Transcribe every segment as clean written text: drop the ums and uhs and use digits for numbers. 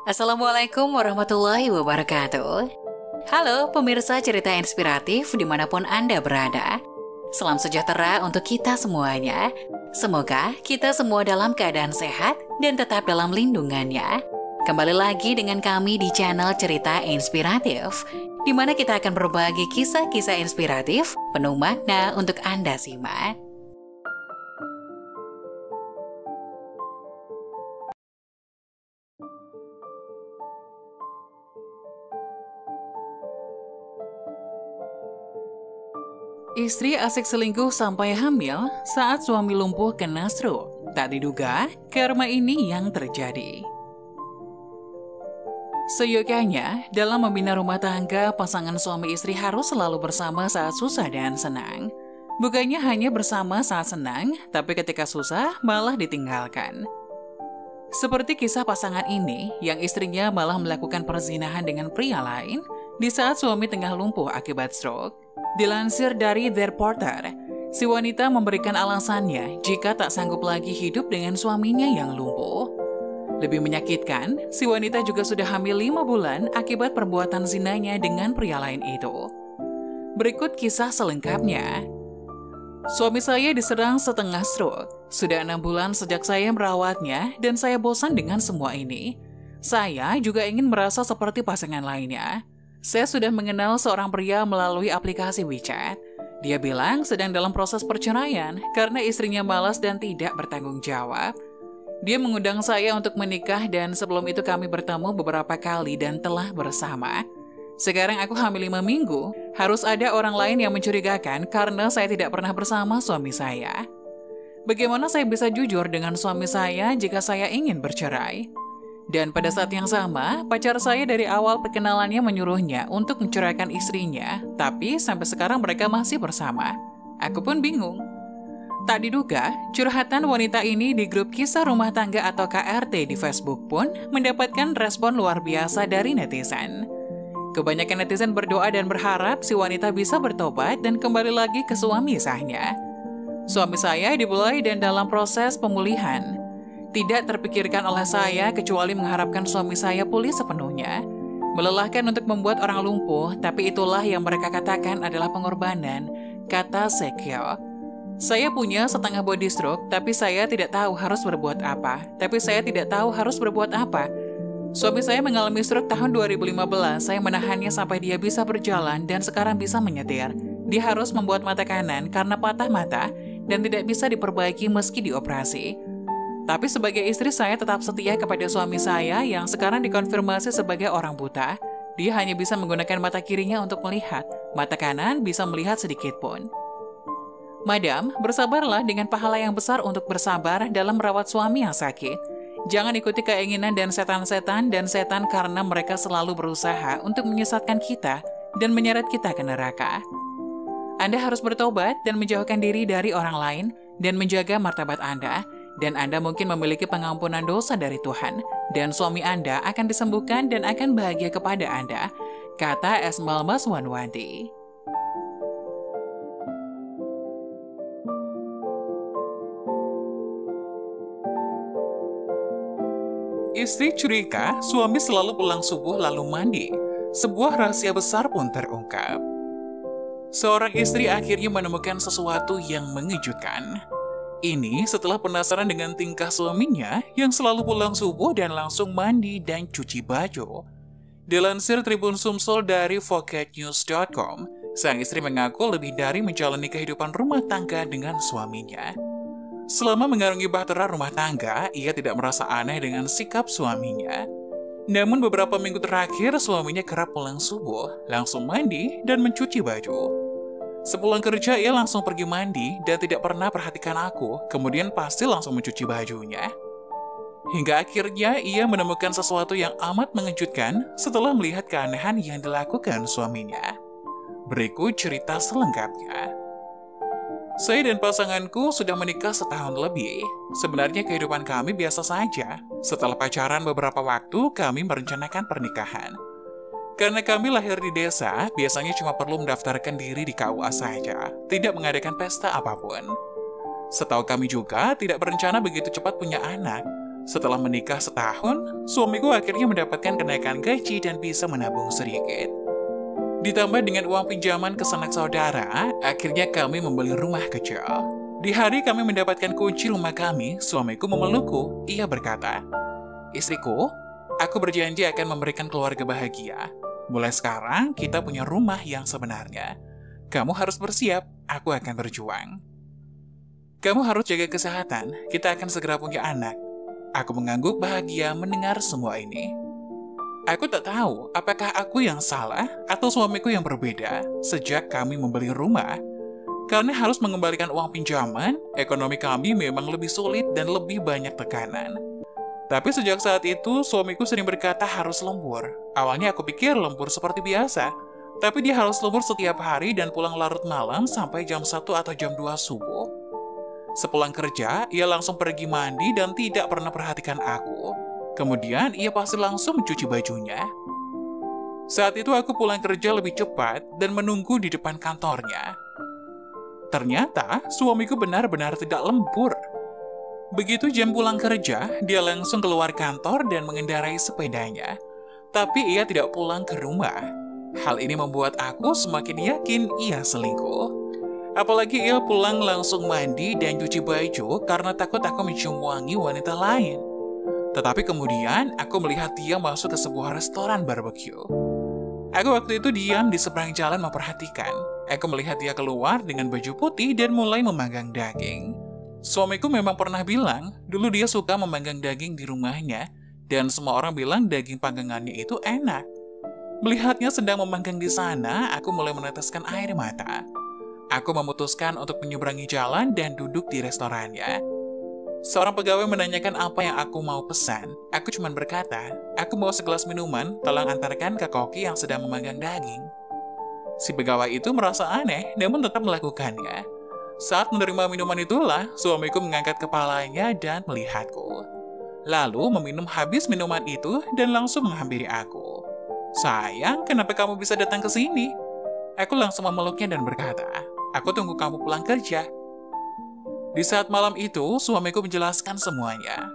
Assalamualaikum warahmatullahi wabarakatuh. Halo pemirsa cerita inspiratif dimanapun Anda berada. Salam sejahtera untuk kita semuanya. Semoga kita semua dalam keadaan sehat dan tetap dalam lindungannya. Kembali lagi dengan kami di channel Cerita Inspiratif, di mana kita akan berbagi kisah-kisah inspiratif penuh makna untuk Anda simak. Istri asik selingkuh sampai hamil saat suami lumpuh kena stroke. Tak diduga, karma ini yang terjadi. Seyogyanya, dalam membina rumah tangga, pasangan suami istri harus selalu bersama saat susah dan senang. Bukannya hanya bersama saat senang, tapi ketika susah malah ditinggalkan. Seperti kisah pasangan ini, yang istrinya malah melakukan perzinahan dengan pria lain di saat suami tengah lumpuh akibat stroke. Dilansir dari The Reporter, si wanita memberikan alasannya jika tak sanggup lagi hidup dengan suaminya yang lumpuh. Lebih menyakitkan, si wanita juga sudah hamil 5 bulan akibat perbuatan zinanya dengan pria lain itu. Berikut kisah selengkapnya. Suami saya diserang setengah stroke. Sudah 6 bulan sejak saya merawatnya dan saya bosan dengan semua ini. Saya juga ingin merasa seperti pasangan lainnya. Saya sudah mengenal seorang pria melalui aplikasi WeChat. Dia bilang sedang dalam proses perceraian karena istrinya malas dan tidak bertanggung jawab. Dia mengundang saya untuk menikah dan sebelum itu kami bertemu beberapa kali dan telah bersama. Sekarang aku hamil 5 minggu, harus ada orang lain yang mencurigakan karena saya tidak pernah bersama suami saya. Bagaimana saya bisa jujur dengan suami saya jika saya ingin bercerai? Dan pada saat yang sama, pacar saya dari awal perkenalannya menyuruhnya untuk menceraikan istrinya, tapi sampai sekarang mereka masih bersama. Aku pun bingung. Tak diduga, curhatan wanita ini di grup kisah rumah tangga atau KRT di Facebook pun mendapatkan respon luar biasa dari netizen. Kebanyakan netizen berdoa dan berharap si wanita bisa bertobat dan kembali lagi ke suami sahnya. Suami saya dibulai dan dalam proses pemulihan. Tidak terpikirkan oleh saya kecuali mengharapkan suami saya pulih sepenuhnya. Melelahkan untuk membuat orang lumpuh, tapi itulah yang mereka katakan adalah pengorbanan, kata Sekyo. Saya punya setengah body stroke, tapi saya tidak tahu harus berbuat apa. Suami saya mengalami stroke tahun 2015, saya menahannya sampai dia bisa berjalan dan sekarang bisa menyetir. Dia harus membuat mata kanan karena patah mata dan tidak bisa diperbaiki meski dioperasi. Tapi sebagai istri saya tetap setia kepada suami saya yang sekarang dikonfirmasi sebagai orang buta. Dia hanya bisa menggunakan mata kirinya untuk melihat, mata kanan bisa melihat sedikit pun. Madam, bersabarlah dengan pahala yang besar untuk bersabar dalam merawat suami yang sakit. Jangan ikuti keinginan dan setan karena mereka selalu berusaha untuk menyesatkan kita dan menyeret kita ke neraka. Anda harus bertobat dan menjauhkan diri dari orang lain dan menjaga martabat Anda. Dan Anda mungkin memiliki pengampunan dosa dari Tuhan, dan suami Anda akan disembuhkan dan akan bahagia kepada Anda, kata Esmal Maswanwandi. Istri curiga suami selalu pulang subuh lalu mandi. Sebuah rahasia besar pun terungkap. Seorang istri akhirnya menemukan sesuatu yang mengejutkan. Ini setelah penasaran dengan tingkah suaminya yang selalu pulang subuh dan langsung mandi dan cuci baju. Dilansir Tribun Sumsel dari Vocatnews.com, sang istri mengaku lebih dari menjalani kehidupan rumah tangga dengan suaminya. Selama mengarungi bahtera rumah tangga, ia tidak merasa aneh dengan sikap suaminya. Namun beberapa minggu terakhir, suaminya kerap pulang subuh, langsung mandi dan mencuci baju. Sepulang kerja, ia langsung pergi mandi dan tidak pernah perhatikan aku, kemudian pasti langsung mencuci bajunya. Hingga akhirnya ia menemukan sesuatu yang amat mengejutkan setelah melihat keanehan yang dilakukan suaminya. Berikut cerita selengkapnya. Saya dan pasanganku sudah menikah setahun lebih. Sebenarnya kehidupan kami biasa saja. Setelah pacaran beberapa waktu, kami merencanakan pernikahan. Karena kami lahir di desa, biasanya cuma perlu mendaftarkan diri di KUA saja, tidak mengadakan pesta apapun. Setahu kami juga tidak berencana begitu cepat punya anak. Setelah menikah setahun, suamiku akhirnya mendapatkan kenaikan gaji dan bisa menabung sedikit. Ditambah dengan uang pinjaman ke sanak saudara, akhirnya kami membeli rumah kecil. Di hari kami mendapatkan kunci rumah kami, suamiku memelukku. Ia berkata, "Istriku, aku berjanji akan memberikan keluarga bahagia. Mulai sekarang, kita punya rumah yang sebenarnya. Kamu harus bersiap, aku akan berjuang. Kamu harus jaga kesehatan, kita akan segera punya anak." Aku mengangguk bahagia mendengar semua ini. Aku tak tahu apakah aku yang salah atau suamiku yang berbeda sejak kami membeli rumah. Karena harus mengembalikan uang pinjaman, ekonomi kami memang lebih sulit dan lebih banyak tekanan. Tapi sejak saat itu, suamiku sering berkata harus lembur. Awalnya aku pikir lembur seperti biasa, tapi dia harus lembur setiap hari dan pulang larut malam sampai jam 1 atau jam 2 subuh. Sepulang kerja, ia langsung pergi mandi dan tidak pernah perhatikan aku. Kemudian, ia pasti langsung mencuci bajunya. Saat itu aku pulang kerja lebih cepat dan menunggu di depan kantornya. Ternyata, suamiku benar-benar tidak lembur. Begitu jam pulang kerja, dia langsung keluar kantor dan mengendarai sepedanya. Tapi ia tidak pulang ke rumah. Hal ini membuat aku semakin yakin ia selingkuh. Apalagi ia pulang langsung mandi dan cuci baju karena takut aku mencium wangi wanita lain. Tetapi kemudian aku melihat dia masuk ke sebuah restoran barbecue. Aku waktu itu diam di seberang jalan memperhatikan. Aku melihat dia keluar dengan baju putih dan mulai memanggang daging. Suamiku memang pernah bilang, dulu dia suka memanggang daging di rumahnya, dan semua orang bilang daging panggangannya itu enak. Melihatnya sedang memanggang di sana, aku mulai meneteskan air mata. Aku memutuskan untuk menyeberangi jalan dan duduk di restorannya. Seorang pegawai menanyakan apa yang aku mau pesan. Aku cuma berkata, aku mau segelas minuman, tolong antarkan ke koki yang sedang memanggang daging. Si pegawai itu merasa aneh, namun tetap melakukannya. Saat menerima minuman itulah, suamiku mengangkat kepalanya dan melihatku. Lalu meminum habis minuman itu dan langsung menghampiri aku. "Sayang, kenapa kamu bisa datang ke sini?" Aku langsung memeluknya dan berkata, "Aku tunggu kamu pulang kerja." Di saat malam itu, suamiku menjelaskan semuanya.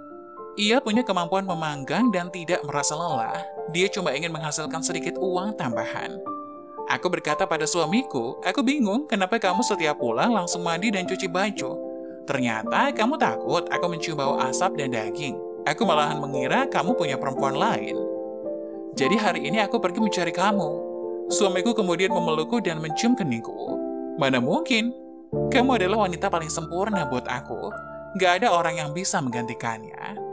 Ia punya kemampuan memanggang dan tidak merasa lelah. Dia cuma ingin menghasilkan sedikit uang tambahan. Aku berkata pada suamiku, "Aku bingung kenapa kamu setiap pulang langsung mandi dan cuci baju. Ternyata kamu takut aku mencium bau asap dan daging. Aku malahan mengira kamu punya perempuan lain. Jadi hari ini aku pergi mencari kamu." Suamiku kemudian memelukku dan mencium keningku. "Mana mungkin? Kamu adalah wanita paling sempurna buat aku. Gak ada orang yang bisa menggantikannya."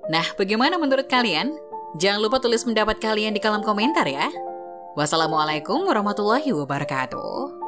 Nah, bagaimana menurut kalian? Jangan lupa tulis pendapat kalian di kolom komentar ya. Wassalamualaikum warahmatullahi wabarakatuh.